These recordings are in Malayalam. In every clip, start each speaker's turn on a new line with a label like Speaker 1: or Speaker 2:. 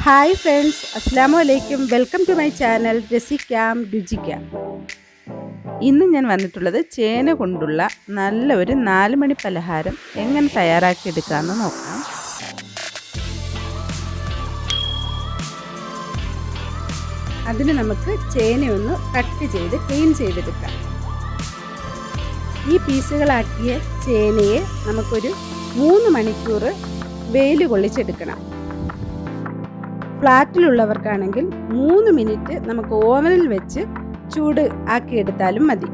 Speaker 1: ഹായ് ഫ്രണ്ട്സ്, അസ്സലാമു അലൈക്കും. വെൽക്കം ടു മൈ ചാനൽ രസിക്കാം രുചിക്കാം. ഇന്ന് ഞാൻ വന്നിട്ടുള്ളത് ചേന കൊണ്ടുള്ള നല്ല ഒരു 4 മണി പലഹാരം എങ്ങനെ തയ്യാറാക്കിയെടുക്കാമെന്ന് നോക്കാം. അതിന് നമുക്ക് ചേനയൊന്ന് കട്ട് ചെയ്ത് ക്ലീൻ ചെയ്തെടുക്കാം. ഈ പീസുകളാക്കിയ ചേനയെ നമുക്കൊരു 3 മണിക്കൂർ വെയിൽ കൊള്ളിച്ചെടുക്കണം. ഫ്ലാറ്റിലുള്ളവർക്കാണെങ്കിൽ 3 മിനിറ്റ് നമുക്ക് ഓവനിൽ വെച്ച് ചൂട് ആക്കിയെടുത്താലും മതി.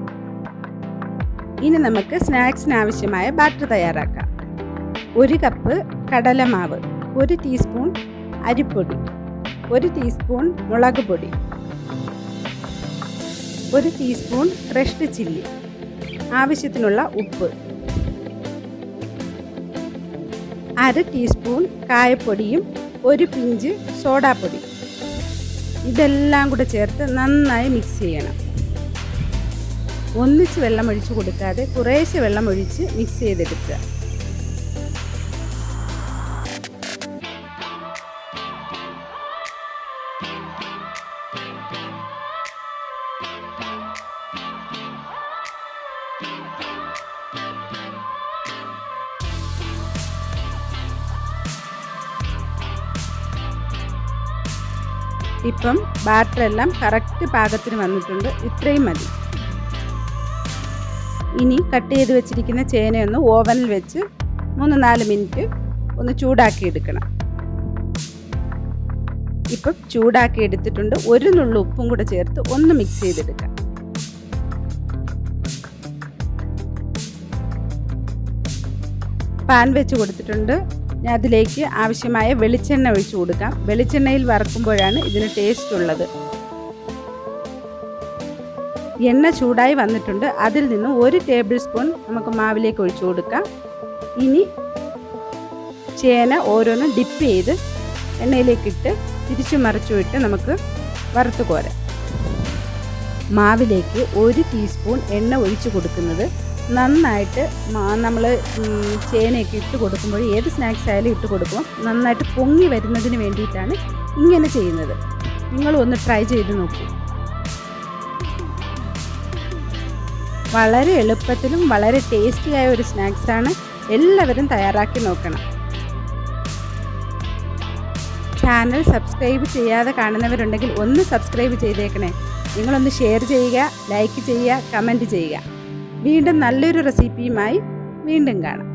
Speaker 1: ഇനി നമുക്ക് സ്നാക്സിന് ആവശ്യമായ ബാറ്റർ തയ്യാറാക്കാം. 1 കപ്പ് കടലമാവ്, 1 ടീസ്പൂൺ അരിപ്പൊടി, 1 ടീസ്പൂൺ മുളക് പൊടി, 1 ടീസ്പൂൺ ക്രഷ്ഡ് ചില്ലി, ആവശ്യത്തിനുള്ള ഉപ്പ്, 1/2 ടീസ്പൂൺ കായപ്പൊടിയും 1 പിഞ്ച് സോഡാപ്പൊടി. ഇതെല്ലാം കൂടെ ചേർത്ത് നന്നായി മിക്സ് ചെയ്യണം. ഒന്നിച്ച് വെള്ളം ഒഴിച്ച് കൊടുക്കാതെ കുറേശ്ശെ വെള്ളം ഒഴിച്ച് മിക്സ് ചെയ്തെടുക്കുക. ഇപ്പം ബാറ്റർ എല്ലാം കറക്റ്റ് പാകത്തിന് വന്നിട്ടുണ്ട്. ഇത്രയും മതി. ഇനി കട്ട് ചെയ്ത് വെച്ചിരിക്കുന്ന ചേനയൊന്ന് ഓവനിൽ വെച്ച് 3-4 മിനിറ്റ് ഒന്ന് ചൂടാക്കി എടുക്കണം. ഇപ്പം ചൂടാക്കി എടുത്തിട്ടുണ്ട്. 1 നുള്ളു ഉപ്പും കൂടെ ചേർത്ത് ഒന്ന് മിക്സ് ചെയ്തെടുക്കാം. പാൻ വെച്ച് കൊടുത്തിട്ടുണ്ട്. അതിലേക്ക് ആവശ്യമായ വെളിച്ചെണ്ണ ഒഴിച്ചു കൊടുക്കാം. വെളിച്ചെണ്ണയിൽ വറക്കുമ്പോഴാണ് ഇതിന് ടേസ്റ്റ് ഉള്ളത്. എണ്ണ ചൂടായി വന്നിട്ടുണ്ട്. അതിൽ നിന്ന് 1 ടേബിൾ സ്പൂൺ നമുക്ക് മാവിലേക്ക് ഒഴിച്ചു കൊടുക്കാം. ഇനി ചേന ഓരോന്നും ഡിപ്പ് ചെയ്ത് എണ്ണയിലേക്കിട്ട് തിരിച്ചു മറിച്ചു ഇട്ട് നമുക്ക് വറുത്ത് കോരാം. മാവിലേക്ക് 1 ടീസ്പൂൺ എണ്ണ ഒഴിച്ചു കൊടുക്കുന്നത് നന്നായിട്ട് നമ്മൾ ചേനയൊക്കെ ഇട്ട് കൊടുക്കുമ്പോൾ ഏത് സ്നാക്സ് ആയാലും ഇട്ട് കൊടുക്കുമ്പോൾ നന്നായിട്ട് പൊങ്ങി വരുന്നതിന് വേണ്ടിയിട്ടാണ് ഇങ്ങനെ ചെയ്യുന്നത്. നിങ്ങളൊന്ന് ട്രൈ ചെയ്ത് നോക്കൂ. വളരെ എളുപ്പത്തിലും വളരെ ടേസ്റ്റിയായ ഒരു സ്നാക്സാണ്. എല്ലാവരും തയ്യാറാക്കി നോക്കണം. ചാനൽ സബ്സ്ക്രൈബ് ചെയ്യാതെ കാണുന്നവരുണ്ടെങ്കിൽ ഒന്ന് സബ്സ്ക്രൈബ് ചെയ്തേക്കണേ. നിങ്ങളൊന്ന് ഷെയർ ചെയ്യുക, ലൈക്ക് ചെയ്യുക, കമൻറ്റ് ചെയ്യുക. വീണ്ടും നല്ലൊരു റെസിപ്പിയുമായി വീണ്ടും കാണാം.